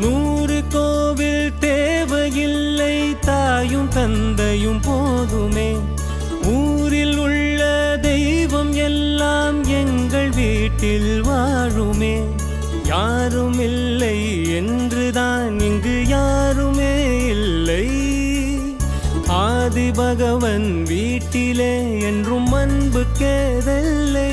100 கோவில் தேவையில்லை, தாயும் தந்தையும் போதுமே. ஊரில் உள்ள தெய்வம் எல்லாம் எங்கள் வீட்டில் வாழுமே. யாரும் இல்லை என்றுதான் இங்கு யாருமே இல்லை. ஆதி பகவன் வீட்டிலே என்றும் அன்பு கேதல்லை.